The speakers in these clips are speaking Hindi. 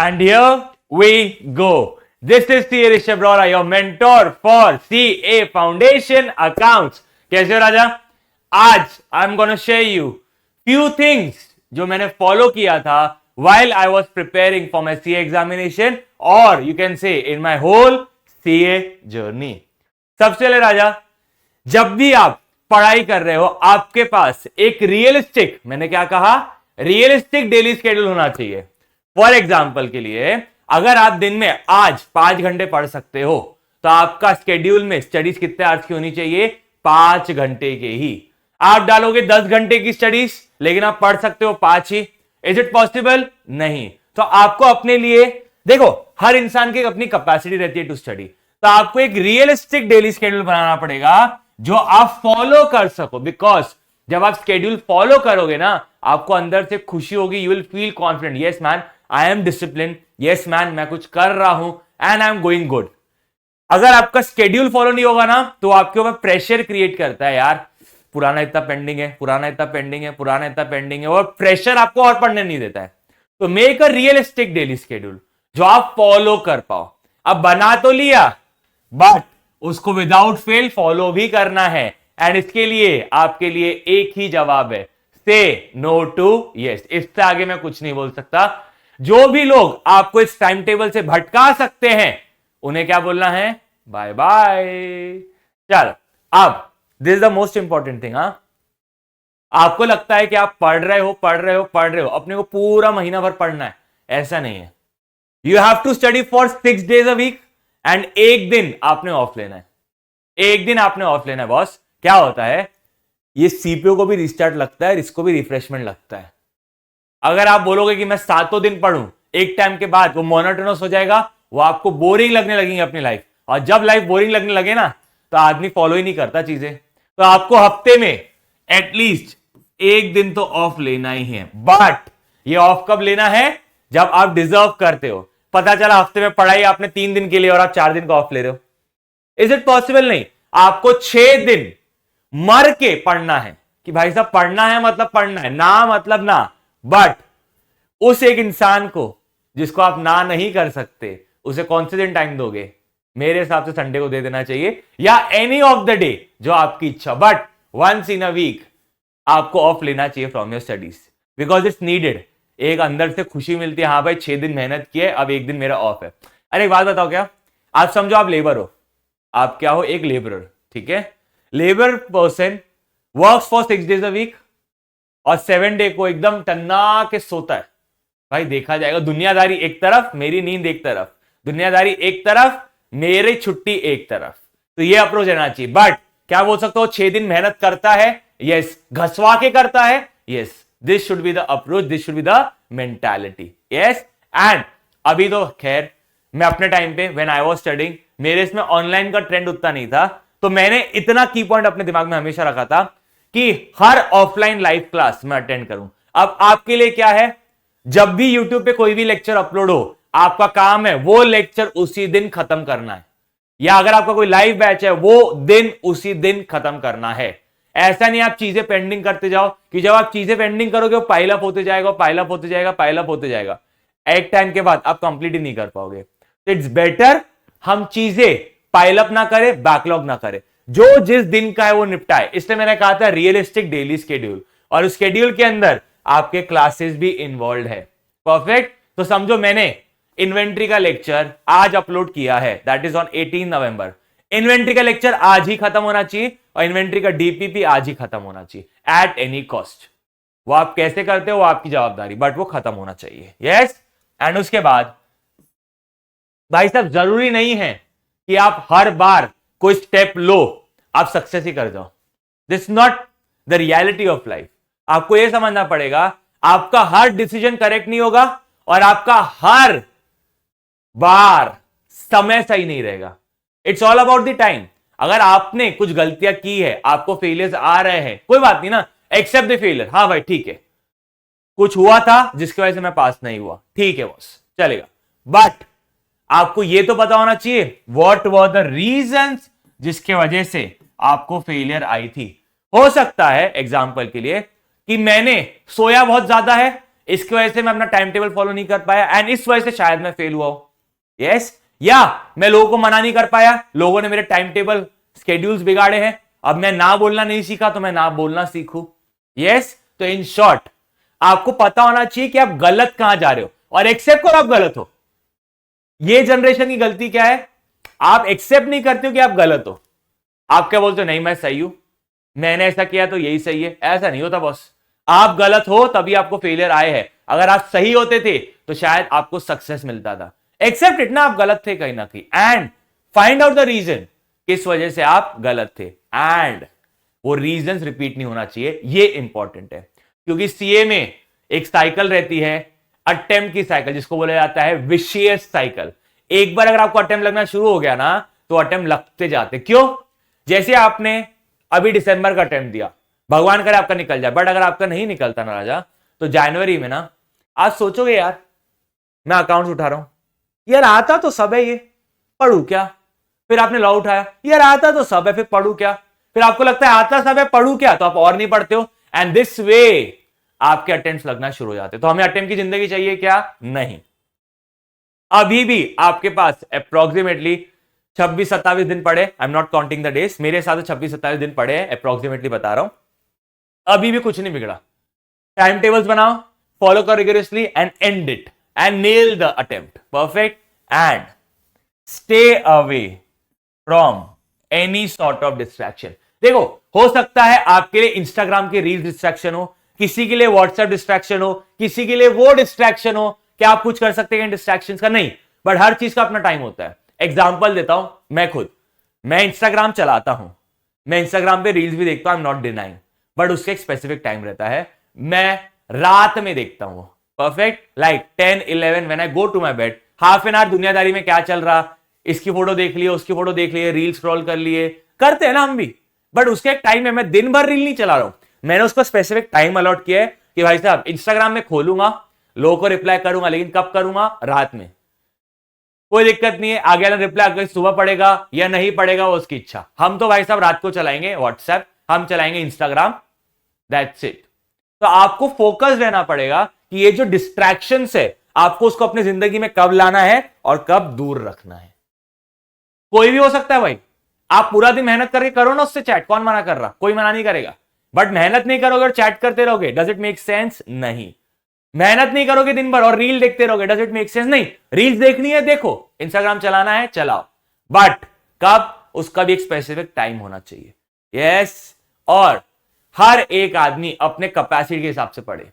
And here we go. This is CA Rishabh Rora, your mentor for CA Foundation Accounts. कैसे हो राजा? आज I'm gonna share you few things जो मैंने फॉलो किया था while I was preparing for my CA examination or you can say in my whole CA journey. सबसे पहले राजा, जब भी आप पढ़ाई कर रहे हो आपके पास एक रियलिस्टिक, मैंने क्या कहा, रियलिस्टिक डेली शेड्यूल होना चाहिए. फॉर एग्जाम्पल के लिए अगर आप दिन में आज 5 घंटे पढ़ सकते हो तो आपका स्केड्यूल में स्टडीज कितने आवर्स की होनी चाहिए? 5 घंटे के ही. आप डालोगे 10 घंटे की स्टडीज लेकिन आप पढ़ सकते हो 5 ही. Is it possible? नहीं. तो आपको अपने लिए, देखो हर इंसान की अपनी कैपेसिटी रहती है टू स्टडी, तो आपको एक रियलिस्टिक डेली शेड्यूल बनाना पड़ेगा जो आप फॉलो कर सको. बिकॉज जब आप स्केड्यूल फॉलो करोगे ना, आपको अंदर से खुशी होगी. You will feel confident. Yes man, I am discipline. Yes man, मैं कुछ कर रहा हूं and I am going good. अगर आपका स्केड्यूल फॉलो नहीं होगा ना तो आपके ऊपर प्रेशर क्रिएट करता है. यार पुराना इतना पेंडिंग है, पुराना इतना पेंडिंग है, पुराना इतना पेंडिंग है, और प्रेशर आपको और पढ़ने नहीं देता है. तो make a realistic daily schedule जो आप फॉलो कर पाओ. अब बना तो लिया बट उसको विदाउट फेल फॉलो भी करना है. एंड इसके लिए आपके लिए एक ही जवाब है, से नो टू यस. इससे आगे मैं कुछ नहीं बोल सकता. जो भी लोग आपको इस टाइम टेबल से भटका सकते हैं उन्हें क्या बोलना है? Bye bye. चल, अब this is the most important thing. आपको लगता है कि आप पढ़ रहे हो, अपने को पूरा महीना भर पढ़ना है. ऐसा नहीं है. You have to study for 6 days a week and एक दिन आपने ऑफ लेना है. एक दिन आपने ऑफ लेना है बॉस. क्या होता है, ये सीपीयू को भी रिस्टार्ट लगता है, इसको भी रिफ्रेशमेंट लगता है. अगर आप बोलोगे कि मैं 7 दिन पढ़ूं, एक टाइम के बाद वो मोनोटोनस हो जाएगा, वो आपको बोरिंग लगने लगेंगे अपनी लाइफ. और जब लाइफ बोरिंग लगने लगे ना तो आदमी फॉलो ही नहीं करता चीजें. तो आपको हफ्ते में एटलीस्ट एक दिन तो ऑफ लेना ही है. बट ये ऑफ कब लेना है? जब आप डिजर्व करते हो. पता चला हफ्ते में पढ़ाई आपने 3 दिन के लिए और आप 4 दिन का ऑफ ले रहे हो. Is it possible? नहीं. आपको 6 दिन मर के पढ़ना है कि भाई साहब पढ़ना है मतलब पढ़ना है, ना मतलब ना. बट उस एक इंसान को जिसको आप ना नहीं कर सकते, उसे कौन से दिन टाइम दोगे? मेरे हिसाब से संडे को दे देना चाहिए या एनी ऑफ द डे जो आपकी इच्छा. But once in a week आपको ऑफ लेना चाहिए from your studies because it's needed. एक अंदर से खुशी मिलती है, हाँ भाई 6 दिन मेहनत की है, अब एक दिन मेरा ऑफ है. अरे एक बात बताओ, क्या आप समझो आप लेबर हो. आप क्या हो? एक लेबरर. ठीक है. Labour person works for 6 days a week और 7 डे को एकदम टन्ना के सोता है. भाई देखा जाएगा, दुनियादारी एक तरफ, मेरी नींद एक तरफ. दुनियादारी एक तरफ, मेरी छुट्टी एक तरफ. तो ये अप्रोच रहना चाहिए. बट क्या बोल सकते हो? 6 दिन मेहनत करता है, यस. घसवा के करता है, yes. This should be the approach, this should be the mentality, yes. And अभी तो खैर मैं अपने टाइम पे व्हेन आई वाज स्टडीइंग, मेरे इसमें ऑनलाइन का ट्रेंड उतना नहीं था, तो मैंने इतना की पॉइंट अपने दिमाग में हमेशा रखा था कि हर ऑफलाइन लाइव क्लास मैं अटेंड करूं. अब आपके लिए क्या है, जब भी यूट्यूब पे कोई भी लेक्चर अपलोड हो, आपका काम है वो लेक्चर उसी दिन खत्म करना है. या अगर आपका कोई लाइव बैच है, वो दिन उसी दिन खत्म करना है. ऐसा नहीं आप चीजें पेंडिंग करते जाओ, कि जब आप चीजें पेंडिंग करोगे वो पाइल अप होते जाएगा, पाइल अप होते जाएगा, पाइल अप होते जाएगा. एक टाइम के बाद आप कंप्लीट ही नहीं कर पाओगे. इट्स बेटर हम चीजें पाइल अप ना करें, बैकलॉग ना करें. जो जिस दिन का है वो निपटाए. इसलिए मैंने कहा था रियलिस्टिक डेली स्केड्यूल, और उस स्केड्यूल के अंदर आपके क्लासेस भी इन्वॉल्व है. परफेक्ट. तो समझो मैंने इन्वेंट्री का लेक्चर आज अपलोड किया है, that is on 18 November. Inventory का लेक्चर आज ही खत्म होना चाहिए और इन्वेंट्री का डीपीपी आज ही खत्म होना चाहिए एट एनी कॉस्ट. वो आप कैसे करते हो वो आपकी जवाबदारी, बट वो खत्म होना चाहिए. यस. एंड उसके बाद भाई साहब जरूरी नहीं है कि आप हर बार कोई स्टेप लो आप सक्सेस ही कर जाओ. This not the reality of life. आपको यह समझना पड़ेगा आपका हर डिसीजन करेक्ट नहीं होगा और आपका हर बार समय सही नहीं रहेगा. It's all about the time. अगर आपने कुछ गलतियां की है, आपको फेलियर्स आ रहे हैं, कोई बात नहीं ना, एक्सेप्ट द फेलियर. हाँ भाई ठीक है, कुछ हुआ था जिसकी वजह से मैं पास नहीं हुआ, ठीक है बॉस, चलेगा. बट आपको यह तो पता होना चाहिए व्हाट वर द रीजंस जिसके वजह से आपको फेलियर आई थी. हो सकता है एग्जाम्पल के लिए कि मैंने सोया बहुत ज्यादा है, इसकी वजह से मैं अपना टाइम टेबल फॉलो नहीं कर पाया एंड इस वजह से शायद मैं फेल हुआ हूं। यस, या मैं लोगों को मना नहीं कर पाया, लोगों ने मेरे टाइम टेबल स्केड्यूल्स बिगाड़े हैं, अब मैं ना बोलना नहीं सीखा तो मैं ना बोलना सीखूं। यस, तो इन शॉर्ट आपको पता होना चाहिए कि आप गलत कहां जा रहे हो और एक्सेप्ट करो आप गलत हो। ये जनरेशन की गलती क्या है, आप एक्सेप्ट नहीं करते हो कि आप गलत हो। आप क्या बोलते हो, नहीं मैं सही हूं, मैंने ऐसा किया तो यही सही है। ऐसा नहीं होता बॉस, आप गलत हो तभी आपको फेलियर आए हैं। अगर आप सही होते थे तो शायद आपको सक्सेस मिलता था। एक्सेप्ट इट ना, आप गलत थे कहीं ना कहीं and find out the reason किस वजह से आप गलत थे एंड वो रीजन रिपीट नहीं होना चाहिए। ये इंपॉर्टेंट है क्योंकि सीए में एक साइकिल रहती है, अटेम्प्ट की साइकिल, जिसको बोला जाता है विशियस साइकिल। एक बार अगर आपको अटेम्प्ट लगना शुरू हो गया ना तो अटेम्प्ट लगते जाते। क्यों? जैसे आपने अभी दिसंबर का अटेम्प्ट दिया, भगवान करे आपका निकल जाए, बट अगर आपका नहीं निकलता ना राजा तो जनवरी में ना आज सोचोगे यार मैं अकाउंट्स उठा रहा हूं, यार आता तो सब है, ये पढ़ू क्या? फिर आपने लॉ उठाया, यार आता तो सब है, फिर पढ़ू क्या? फिर आपको लगता है आता सब है, पढ़ू क्या? तो आप और नहीं पढ़ते हो एंड दिस वे आपके अटेम्प्ट्स लगना शुरू हो जाते। तो हमें अटेम्प्ट की जिंदगी चाहिए क्या? नहीं। अभी भी आपके पास अप्रोक्सीमेटली 26-27 दिन पड़े, I am not counting the days, मेरे हिसाब से 26-27 दिन पड़े हैं, अप्रोक्सीमेटली बता रहा हूं। अभी भी कुछ नहीं बिगड़ा। टाइम टेबल्स बनाओ, फॉलो करो rigorously and and it and nail the attempt perfect and stay away from any sort of distraction. देखो, हो सकता है आपके लिए इंस्टाग्राम के रील डिस्ट्रैक्शन हो, किसी के लिए व्हाट्सएप डिस्ट्रैक्शन हो, किसी के लिए वो डिस्ट्रैक्शन हो कि आप कुछ कर सकते हैं डिस्ट्रैक्शन का, नहीं, बट हर चीज का अपना टाइम होता है। एग्जाम्पल देता हूं, मैं इंस्टाग्राम चलाता हूं, मैं इंस्टाग्राम पे रील्स भी देखता हूं, I am not denying, but उसके एक स्पेसिफिक टाइम रहता है। मैं रात में देखता हूं, perfect, like 10-11 when I go to my bed, half an hour दुनियादारी में क्या चल रहा, इसकी फोटो देख लिए, उसकी फोटो देख लिए, रील स्क्रॉल कर लिए, करते हैं ना हम भी, बट उसके एक टाइम है। मैं दिन भर रील नहीं चला रहा हूं, मैंने उसको स्पेसिफिक टाइम अलॉट किया है कि भाई साहब इंस्टाग्राम में खोलूंगा, लोगों को रिप्लाई करूंगा, लेकिन कब करूंगा? रात में। कोई दिक्कत नहीं है, आगे वाला रिप्लाई अगर सुबह पड़ेगा या नहीं पड़ेगा वो उसकी इच्छा। हम तो भाई साहब रात को चलाएंगे व्हाट्सएप, हम चलाएंगे इंस्टाग्राम, दैट्स इट। तो आपको फोकस रहना पड़ेगा कि ये जो डिस्ट्रैक्शंस है आपको उसको अपनी जिंदगी में कब लाना है और कब दूर रखना है। कोई भी हो सकता है भाई, आप पूरा दिन मेहनत करके करो ना उससे चैट, कौन मना कर रहा? कोई मना नहीं करेगा, बट मेहनत नहीं करोगे और चैट करते रहोगे, डज इट मेक सेंस? नहीं। मेहनत नहीं करोगे दिन भर और रील देखते रहोगे, डज इट मेक सेंस? नहीं। रील्स देखनी है देखो, इंस्टाग्राम चलाना है चलाओ, बट कब? उसका भी एक स्पेसिफिक टाइम होना चाहिए। यस, और हर एक आदमी अपने कैपेसिटी के हिसाब से पढ़े।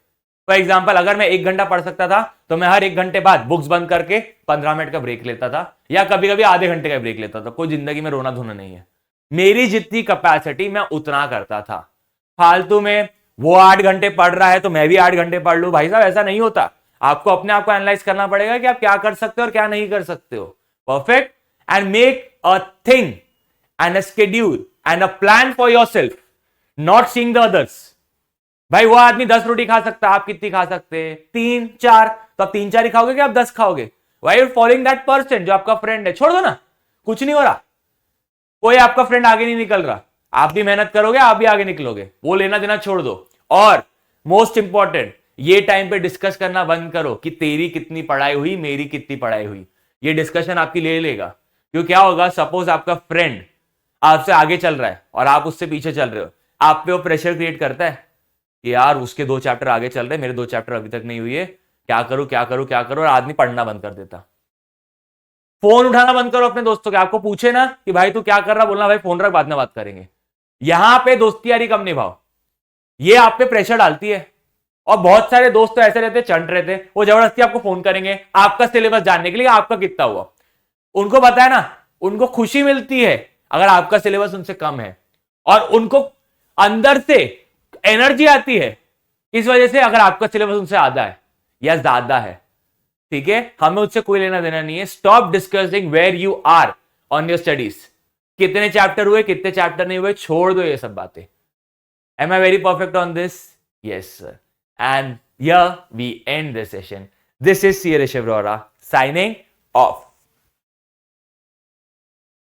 फॉर एग्जाम्पल, अगर मैं 1 घंटा पढ़ सकता था तो मैं हर 1 घंटे बाद बुक्स बंद करके 15 मिनट का ब्रेक लेता था, या कभी कभी आधे घंटे का ब्रेक लेता था। कोई जिंदगी में रोना धोना नहीं है, मेरी जितनी कैपेसिटी मैं उतना करता था। फालतू में वो 8 घंटे पढ़ रहा है तो मैं भी 8 घंटे पढ़ लूं, भाई साहब ऐसा नहीं होता। आपको अपने आप को एनालाइज करना पड़ेगा कि आप क्या कर सकते हो और क्या नहीं कर सकते हो। Perfect, and make a thing and a schedule and a plan for yourself, not seeing the others. भाई वो आदमी 10 रोटी खा सकता है, आप कितनी खा सकते हैं? 3-4, तो आप 3-4 ही खाओगे कि आप 10 खाओगे? Why you following that person जो आपका फ्रेंड है? छोड़ दो ना, कुछ नहीं हो रहा, कोई आपका फ्रेंड आगे नहीं निकल रहा, आप भी मेहनत करोगे आप भी आगे निकलोगे, वो लेना देना छोड़ दो। और मोस्ट इंपॉर्टेंट, ये टाइम पे डिस्कस करना बंद करो कि तेरी कितनी पढ़ाई हुई, मेरी कितनी पढ़ाई हुई। ये डिस्कशन आपकी ले लेगा, क्यों? क्या होगा, सपोज आपका फ्रेंड आपसे आगे चल रहा है और आप उससे पीछे चल रहे हो, आप पे वो प्रेशर क्रिएट करता है कि यार उसके 2 चैप्टर आगे चल रहे हैं, मेरे 2 चैप्टर अभी तक नहीं हुई है, क्या करूं क्या करूं क्या करूं, और आदमी पढ़ना बंद कर देता। फोन उठाना बंद करो अपने दोस्तों के, आपको पूछे ना कि भाई तू क्या कर रहा, बोलना भाई फोन रख बाद में बात करेंगे। यहां पे दोस्ती यारी कम निभाओ, ये आप पे प्रेशर डालती है। और बहुत सारे दोस्त तो ऐसे रहते, चंट रहते, वो जबरदस्ती आपको फोन करेंगे आपका सिलेबस जानने के लिए, आपका कितना हुआ। उनको पता है ना, उनको खुशी मिलती है अगर आपका सिलेबस उनसे कम है, और उनको अंदर से एनर्जी आती है इस वजह से अगर आपका सिलेबस उनसे आधा है या ज्यादा है। ठीक है, हमें उससे कोई लेना देना नहीं है। Stop discussing where you are on your studies, कितने चैप्टर हुए कितने चैप्टर नहीं हुए, छोड़ दो ये सब बातें। Am I very perfect on this? Yes sir. And here we end this session. This is C Rishabh Rohra signing off.